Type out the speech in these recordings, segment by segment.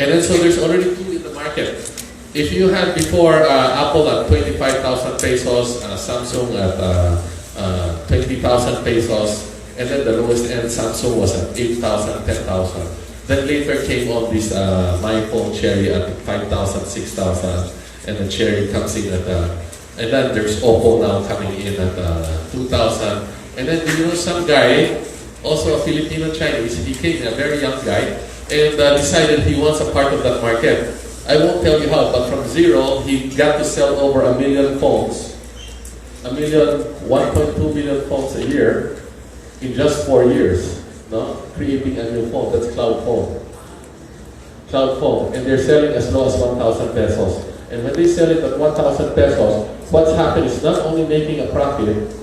And then so there's already two in the market. If you had before Apple at 25,000 pesos, Samsung at 20,000 pesos, and then the lowest end Samsung was at 8,000, 10,000. Then later came on this MyPhone Cherry at 5,000, 6,000, and the Cherry comes in at, and then there's Oppo now coming in at 2,000. And then you know some guy, also a Filipino Chinese, he came, a very young guy, and decided he wants a part of that market. I won't tell you how, but from zero, he got to sell over 1 million phones. 1.2 million phones a year in just 4 years. No? Creating a new phone, that's Cloudfone. Cloudfone, and they're selling as low as 1,000 pesos. And when they sell it at 1,000 pesos, what's happened is not only making a profit.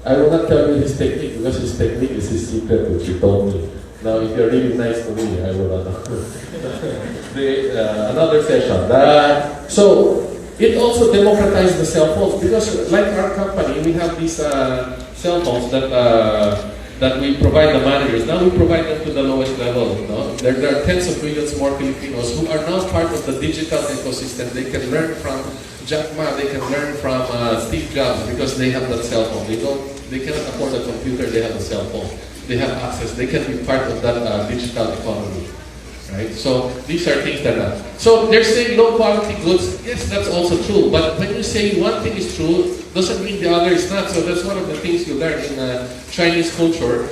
I will not tell you his technique, because his technique is his secret, which he told me. Now, if you're really nice to me, I will another session. So, it also democratized the cell phones, because like our company, we have these cell phones that we provide the managers. Now we provide them to the lowest level. No? There are tens of millions more Filipinos who are now part of the digital ecosystem. They can learn from Jack Ma, they can learn from Steve Jobs, because they have that cell phone. They cannot afford a computer, they have a cell phone. They have access, they can be part of that digital economy. Right? So these are things that are. So they're saying low quality goods. Yes, that's also true. But when you say one thing is true, doesn't mean the other is not. So that's one of the things you learn in Chinese culture.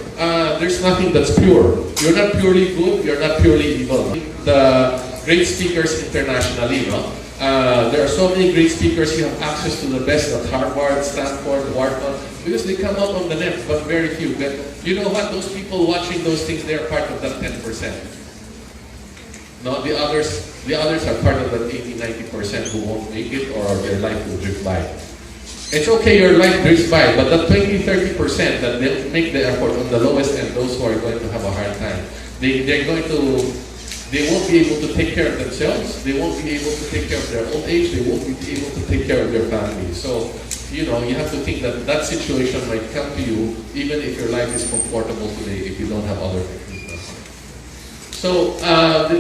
There's nothing that's pure. You're not purely good. You're not purely evil. The great speakers internationally, no? There are so many great speakers. You have access to the best at Harvard, Stanford, Wharton, because they come out on the net, but very few. But you know what? Those people watching those things, they're part of that 10%. No, the others are part of that 80-90% who won't make it, or their life will drift by. It's okay, your life drifts by, but that 20-30% that they'll make the effort on the lowest end, those who are going to have a hard time, they won't be able to take care of themselves, they won't be able to take care of their old age, they won't be able to take care of their family. So, you know, you have to think that that situation might come to you even if your life is comfortable today, if you don't have other things. So,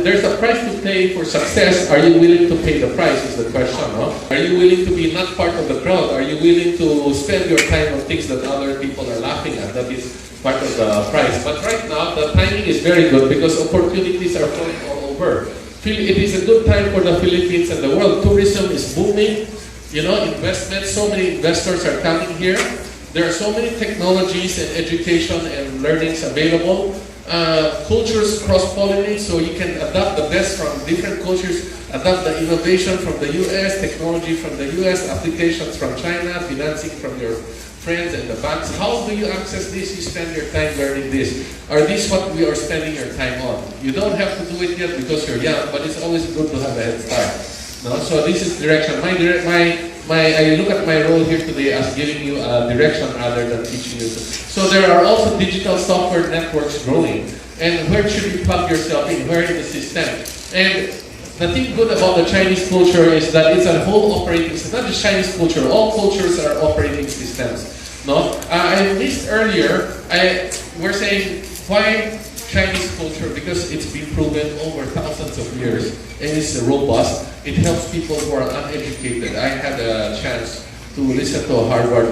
there's a price to pay for success. Are you willing to pay the price is the question, no? Are you willing to be not part of the crowd? Are you willing to spend your time on things that other people are laughing at? That is part of the price. But right now, the timing is very good because opportunities are flowing all over. It is a good time for the Philippines and the world. Tourism is booming. You know, investment, so many investors are coming here. There are so many technologies and education and learnings available. Cultures cross-pollinate, so you can adopt the best from different cultures, adopt the innovation from the US, technology from the US, applications from China, financing from your friends and the banks. How do you access this? You spend your time learning this. Are these what we are spending your time on? You don't have to do it yet because you're young, but it's always good to have a head start. No? So this is direction. I look at my role here today as giving you a direction rather than teaching you. So there are also digital software networks growing. And where should you plug yourself in? Where in the system? And the thing good about the Chinese culture is that it's a whole operating system. Not just Chinese culture, all cultures are operating systems. No? I missed earlier, we're saying, why Chinese culture? Because it's been proven over thousands of years and it's robust. It helps people who are uneducated. I had a chance to listen to a Harvard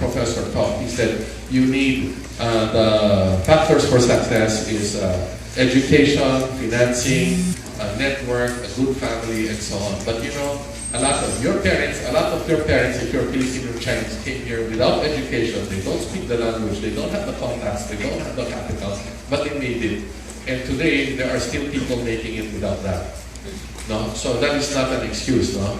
professor talk. He said, you need the factors for success is education, financing, a network, a good family, and so on. But you know, a lot of your parents, if you're Filipino or Chinese, came here without education. They don't speak the language, they don't have the contacts, they don't have the capital, but they made it. And today, there are still people making it without that. No? So that is not an excuse. No?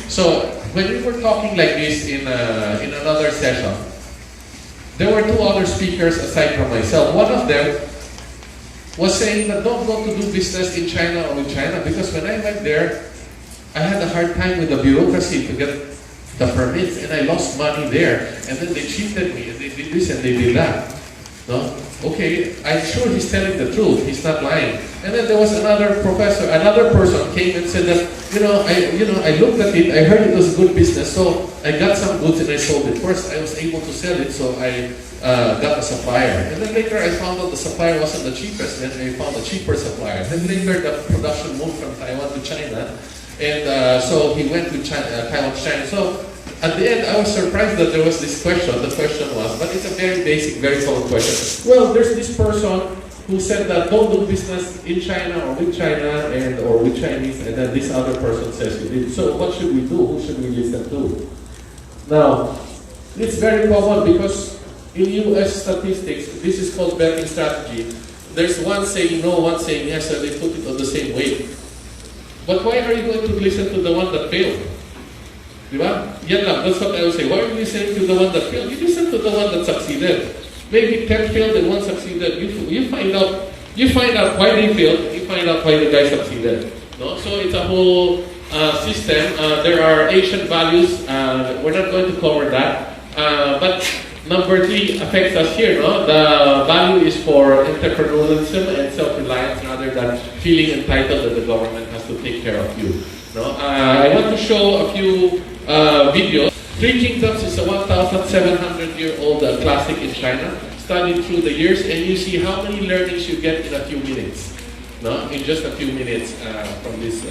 So when we were talking like this in another session, there were two other speakers aside from myself. One of them was saying that don't go to do business in China or with China, because when I went there, I had a hard time with the bureaucracy to get the permits, and I lost money there. And then they cheated me, and they did this and they did that. No? Okay, I'm sure he's telling the truth. He's not lying. And then there was another professor, another person came and said that, I looked at it, I heard it was good business, so I got some goods and I sold it. First, I was able to sell it, so I got a supplier. And then later I found out the supplier wasn't the cheapest, then I found a cheaper supplier. Then later the production moved from Taiwan to China, and so he went to Taiwan to China. So at the end, I was surprised that there was this question. The question was, but it's a very basic, very common question. Well, there's this person who said that don't do business in China or with China or with Chinese, and then this other person says you did. So what should we do? Who should we listen to? Now, it's very common because in US statistics, this is called betting strategy. There's one saying no, one saying yes, and they put it on the same weight. But why are you going to listen to the one that failed? Diba? Yan lang, that's what I would say. Why are you listening to the one that failed? You listen to the one that succeeded. Maybe 10 failed and 1 succeeded. You find out why they failed, you find out why the guy succeeded. No? So it's a whole system. There are Asian values. We're not going to cover that. But number 3 affects us here. No? The value is for entrepreneurialism and self-reliance rather than feeling entitled that the government has to take care of you. No? I want to show a few videos. Three Kingdoms is a 1,700-year-old classic in China, studied through the years, and you see how many learnings you get in a few minutes. No? In just a few minutes from this.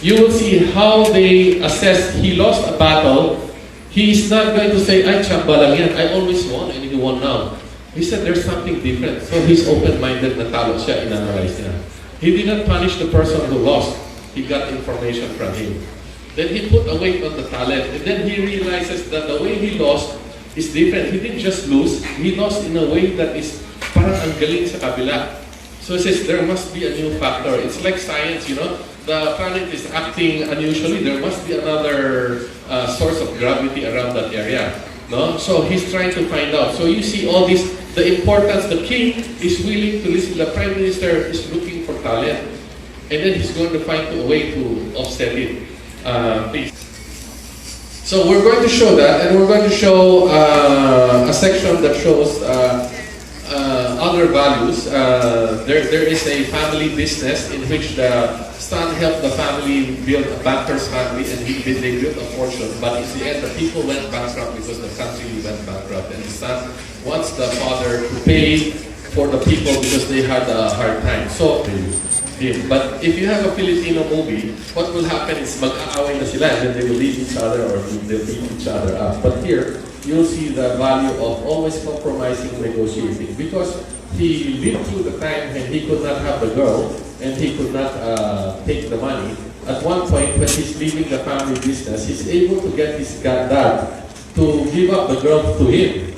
You will see how they assess. He lost a battle. He is not going to say, "Ay, chamba lang yan. I always won and he won now." He said there's something different. So he's open-minded, natalo siya, inanalyze niya. He did not punish the person who lost. He got information from him. Then he put a weight on the talent, and then he realizes that the way he lost is different. He didn't just lose, he lost in a way that is parang ang galing sa kabila. So he says there must be a new factor. It's like science, the planet is acting unusually. There must be another source of gravity around that area. No? So he's trying to find out. So you see all this, the importance, the king is willing to listen. The prime minister is looking for talent, and then he's going to find a way to offset it. Please. So we're going to show that, and we're going to show a section that shows other values. There is a family business in which the son helped the family build a banker's family, and they built a fortune. But in the end, the people went bankrupt because the country went bankrupt, and the son wants the father to pay for the people because they had a hard time. So. But if you have a Filipino movie, what will happen is mag-aaway na sila and then they will leave each other or they'll beat each other up. But here, you'll see the value of always compromising, negotiating. Because he lived through the time when he could not have the girl and he could not take the money. At one point, when he's leaving the family business, he's able to get his dad to give up the girl to him.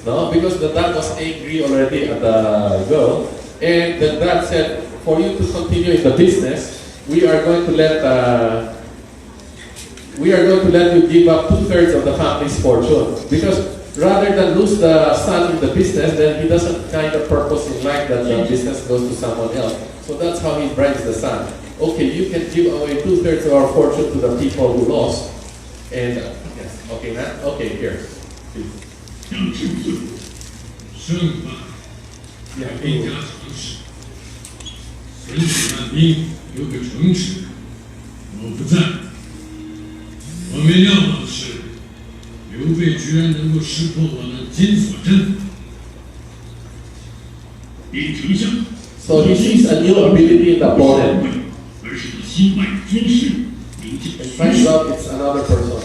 No? Because the dad was angry already at the girl. And the dad said, for you to continue in the business, we are going to let you give up 2/3 of the family's fortune. Because rather than lose the son in the business, then he doesn't kind of purpose in life that the business goes to someone else. So that's how he bribes the son. Okay, you can give away 2/3 of our fortune to the people who lost. And yes, okay, now, okay, here, please. Yeah. 本省那边有个城池，我不在。我没料到的是，刘备居然能够识破我的金锁阵。禀丞相， So he sees a new ability in the opponent. 而是个新派军师，名叫 And finds out it's another person.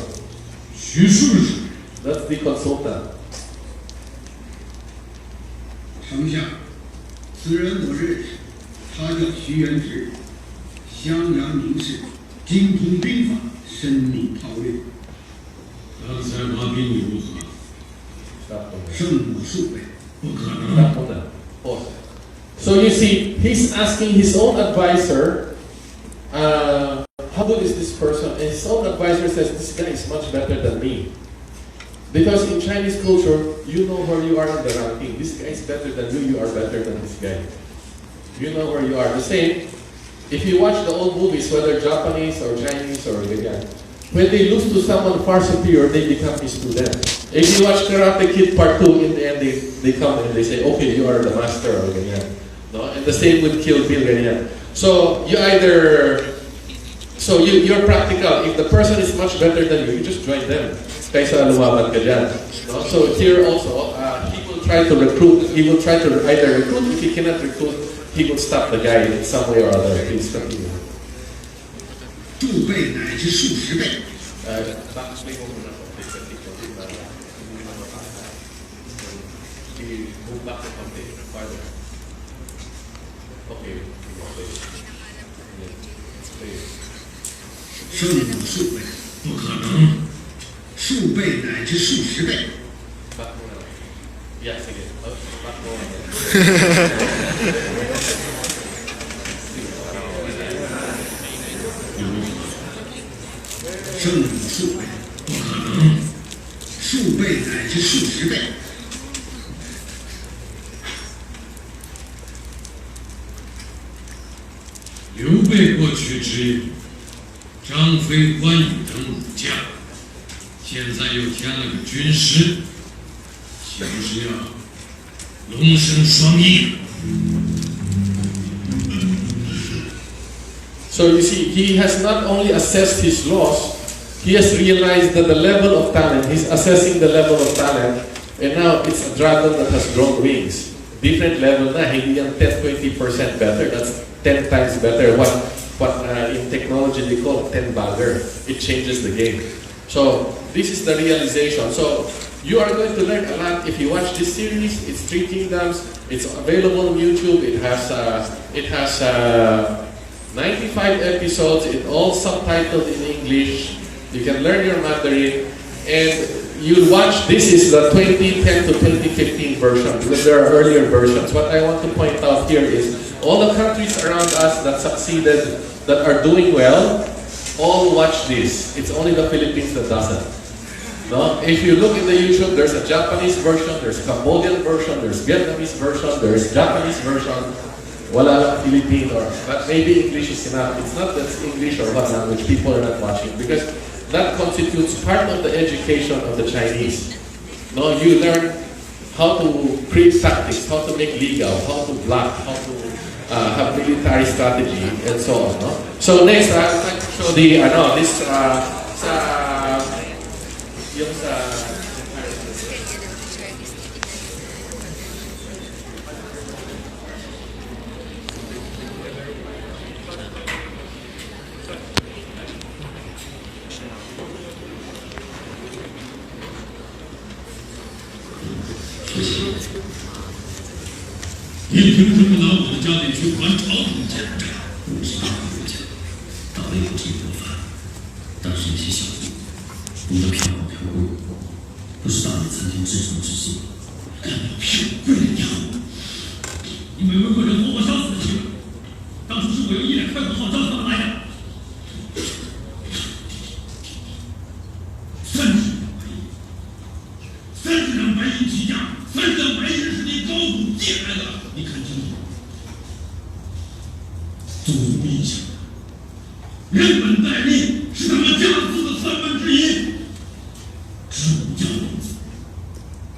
徐庶是谁？ That's the consultant. 丞相，此人我认识。 他叫徐元直，襄阳名士，精通兵法，深明韬略。他才华比你如何？胜我数倍。不可能。 So you see, he's asking his own advisor, how good is this person? And his own advisor says, this guy is much better than me. Because in Chinese culture, you know where you are in the ranking. This guy is better than you, you are better than this guy. You know where you are. The same, if you watch the old movies, whether Japanese or Chinese or Korean, when they lose to someone far superior, they become his student. If you watch Karate Kid Part 2, in the end they come and they say, okay, you are the master, or ganyan. No? And the same with Kill Bill, ganyan. So you either, you're practical. If the person is much better than you just join them. Kaysa lumaban ka dyan. No? So here also, he will try to recruit. He will try to either recruit. If he cannot recruit, he will stop the guy in some way or other. Please continue. 数倍乃至数十倍。胜负数倍，不可能。数倍乃至数十倍。胜负数倍，不可能。数倍乃至数十倍。刘备过去之张飞、关羽等武将，现在又添了个军师，岂不是要龙生双翼？ So you see, he has not only assessed his loss, he has realized that the level of talent, he's assessing the level of talent, and now it's a dragon that has grown wings. Different level na, hindi yan 10-20% better, that's 10 times better. What in technology they call 10 bagger. It changes the game. So this is the realization. So you are going to learn a lot if you watch this series. It's 3 Kingdoms. It's available on YouTube. It has 95 episodes. It's all subtitled in English. You can learn your Mandarin, and you watch. This is the 2010 to 2015 version because there are earlier versions. What I want to point out here is all the countries around us that succeeded, that are doing well, all watch this. It's only the Philippines that doesn't. No? If you look in the YouTube, there's a Japanese version, there's a Cambodian version, there's Vietnamese version, there's Japanese version. Wala lang Philippine, or but maybe English is enough. It's not that English or what language people are not watching, because that constitutes part of the education of the Chinese. No, you learn how to create tactics, how to make legal, how to block, how to have military strategy, and so on. No? So next, I'd like to show the yung sa你凭什么拿我的家里去还朝廷欠债？不是大国家，打得有些过分，但是那些小弟，你的嫖豪嫖贵，不是大理餐厅制成之事。干了嫖贵的家伙！你们为人活活想死的行为，当初是我用一脸开口号召他们来的。30两白银起价，30两白银是你高祖借来的，你看清楚。祖宗印象，连本带利是他们家族的1/3，知武将公子，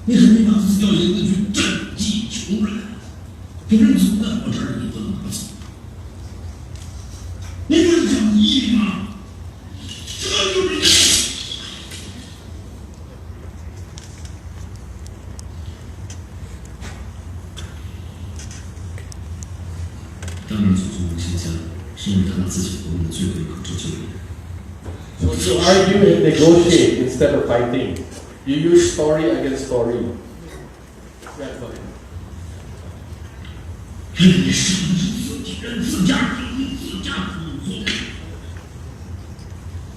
你还没拿私掉银子去赈济穷人，别人走在我这儿你都拿走，你不是讲义吗？这就是。 当然，祖宗无心家是因为他拿自己活命的最后一口救人。So you argue and negotiate instead of fighting. You use story against story. 你是自己人，自家人，自家祖宗。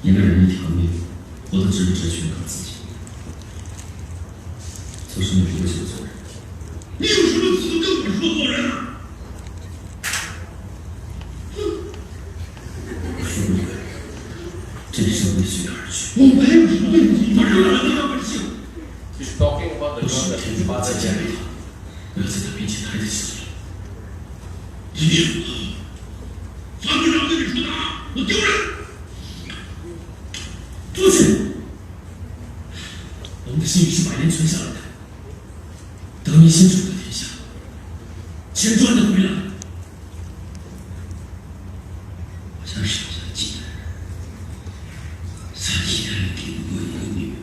一个人一条命，活得值不值全靠自己。做什么不会写做人？你有什么资格跟我说做人啊？ 这是为谁而去？我没有什么问题，我是人的本性。 He's talking about the God that his father carried. 不要在他面前抬起手来。你，犯不着跟你说他，我丢人。像少下几代人，3几代人抵不过一个女人。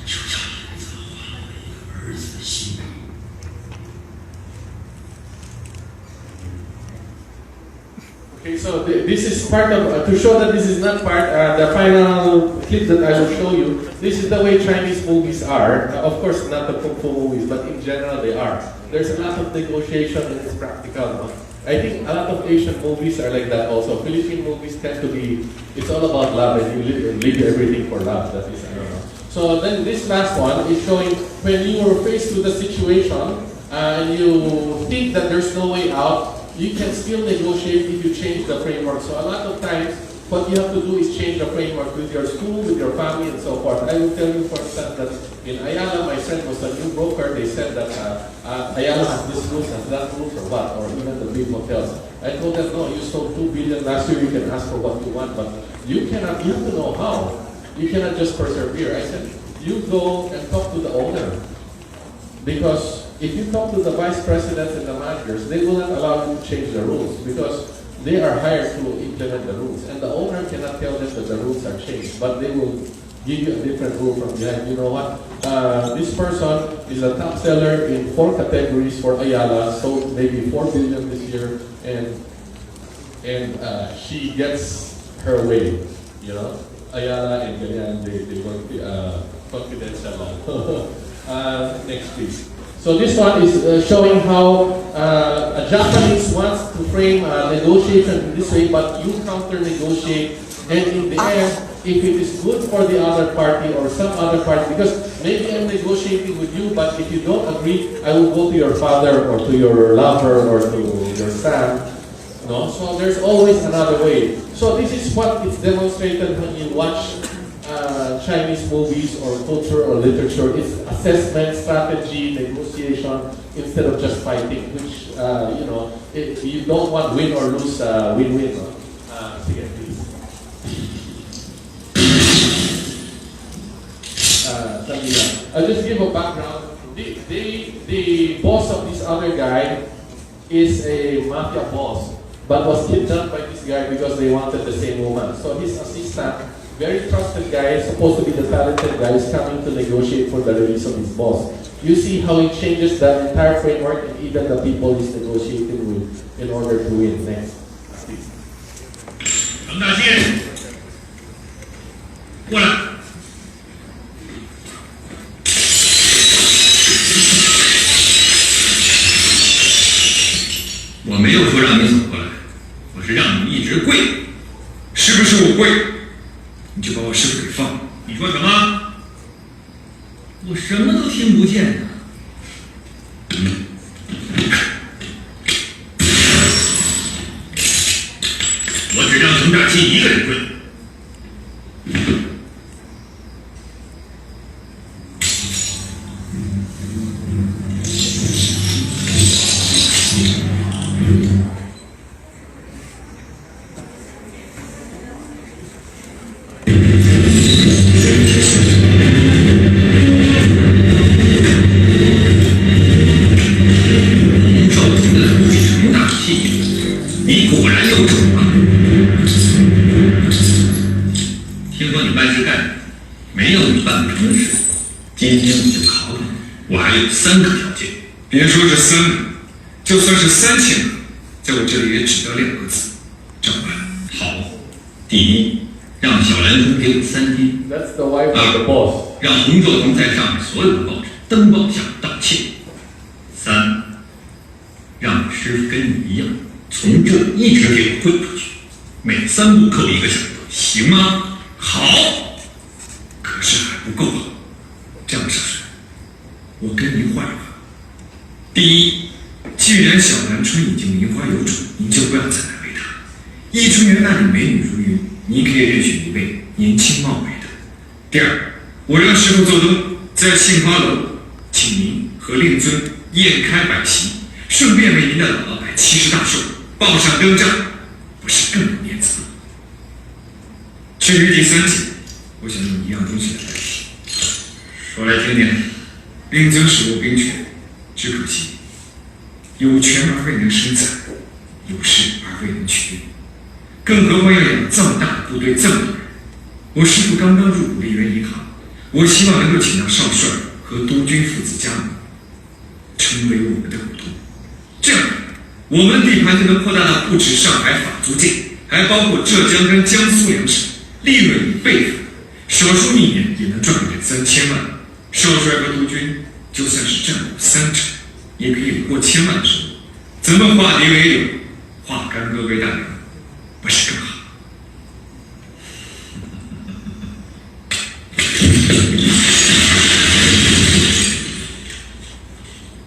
就叫银子换了我一个儿子的心。Okay, so this is part of, to show that this is not part, the final clip that I will show you, this is the way Chinese movies are. Of course, not the Kung Fu movies, but in general they are. There's a lot of negotiation and it's practical. I think a lot of Asian movies are like that also. Philippine movies tend to be, it's all about love and you leave everything for love. That is, I don't know. So then this last one is showing when you are faced with a situation and you think that there's no way out, you can still negotiate if you change the framework. So a lot of times, what you have to do is change the framework with your school, with your family, and so forth. I will tell you, for instance, that in Ayala, my friend was a new broker. They said that Ayala has this rules, has that rules, or what, or even the big hotels. I told them, no, you sold 2 billion last year. You can ask for what you want, but you cannot. You have to know how. You cannot just persevere. I said, you go and talk to the owner, because if you talk to the vice presidents and the managers, they will not allow you to change the rules because they are hired to implement the rules. And the owner cannot tell them that the rules are changed, but they will give you a different rule from behind. You know what? This person is a top seller in 4 categories for Ayala, sold maybe 4 billion this year, and she gets her way. You know, Ayala and Galian, they work confidential. Next, please. So this one is showing how a Japanese wants to frame negotiation in this way, but you counter-negotiate, and in the end, if it is good for the other party or some other party, because maybe I'm negotiating with you, but if you don't agree, I will go to your father or to your lover or to your son. No? So there's always another way. So this is what is demonstrated when you watch Chinese movies or culture or literature. It's assessment, strategy, negotiation, instead of just fighting, which, you know, you don't want win or lose, win-win. Sige, please. I'll just give a background. The boss of this other guy is a mafia boss, but was kidnapped by this guy because they wanted the same woman. So his assistant, very trusted guy, supposed to be the talented guy, is coming to negotiate for the release of his boss. You see how he changes the entire framework and even the people he's negotiating with in order to win. Next. 程大仙，过来。我没有说让你走过来，我是让你一直跪，是不是我跪？ 你就把我师傅给放了。你说什么？我什么都听不见呢。我只让程大仙一个人跪。3个条件，别说是3个，就算是3000个，在我这里也只得2个字：照办。好，第一，让小蓝童给我3天；2，让洪作同在上海所有的报纸登报向我道歉；3，让我师傅跟你一样，从这一直给我跪出去，每3步扣1个响头，行吗？好，可是还不够好，这样上去。 我跟您换一个。第一，既然小兰春已经名花有主，您就不要再难为她。益春园那里美女如云，您可以任选一位年轻貌美的。第二，我让师傅做东，在杏花楼，请您和令尊宴开摆席，顺便为您的姥姥摆70大寿，报上登账，不是更有面子吗？至于第3件，我想用一样东西来代替，说来听听。 令尊使我兵权，只可惜有权而未能生财，有势而未能取利，更何况要养这么大的部队这么多人。我师父刚刚入伍梨园银行，我希望能够请到少帅和督军父子加盟，成为我们的股东。这样，我们的地盘就能扩大到不止上海法租界，还包括浙江跟江苏两省，利润以倍返，少说一年也能赚个2、3千万。少帅和督军就算是占股3成，也可以有过千万的收入。怎么化敌为友，化干戈为大梁，不是更好？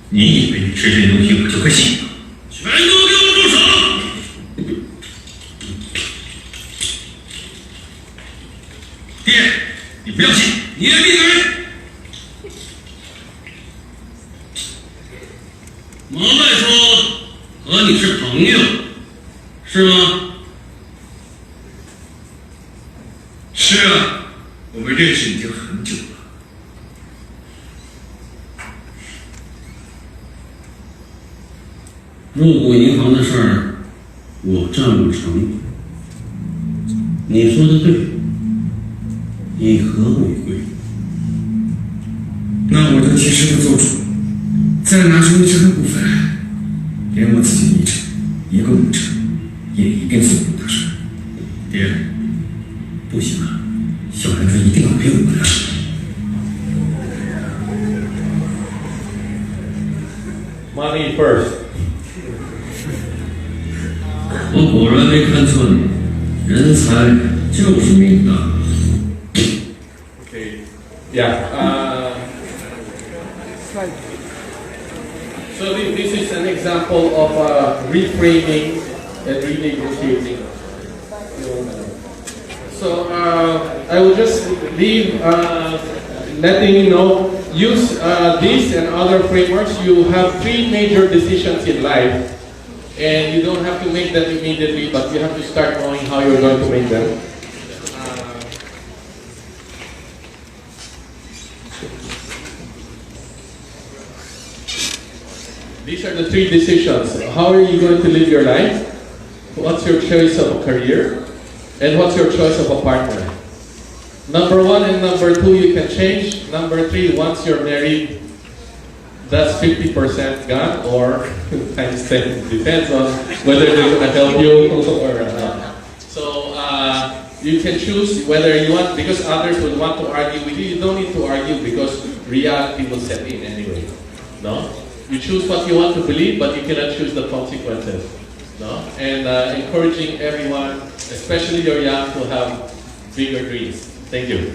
你以为你吹吹牛皮我就会信吗？全都给我住手！爹，你不要信，你也闭嘴！毛外说和你是朋友，是吗？是啊，我们认识已经很久了。入股银行的事儿，我赞不成。你说的对，以和为贵。那我就替师傅做主，再拿出1成的股份来，连我自己1成，一共5成，也一并送给大帅。爹，不行啊，小孩子一定要陪我的。Money first. 我果然没看错你，人才就是命大。Okay. Yeah. So this is an example of reframing and renegotiating. So I will just leave letting you know, use this and other frameworks. You have 3 major decisions in life, and you don't have to make them immediately, but you have to start knowing how you're going to make them. These are the 3 decisions. How are you going to live your life? What's your choice of a career? And what's your choice of a partner? Number 1 and number 2 you can change. Number 3, once you're married, that's 50% gone or times 10. Depends on whether they're going to help you or not. So you can choose whether you want, because others will want to argue with you. You don't need to argue because reality will set in anyway. No? You choose what you want to believe, but you cannot choose the consequences. No? And encouraging everyone, especially your young, to have bigger dreams. Thank you.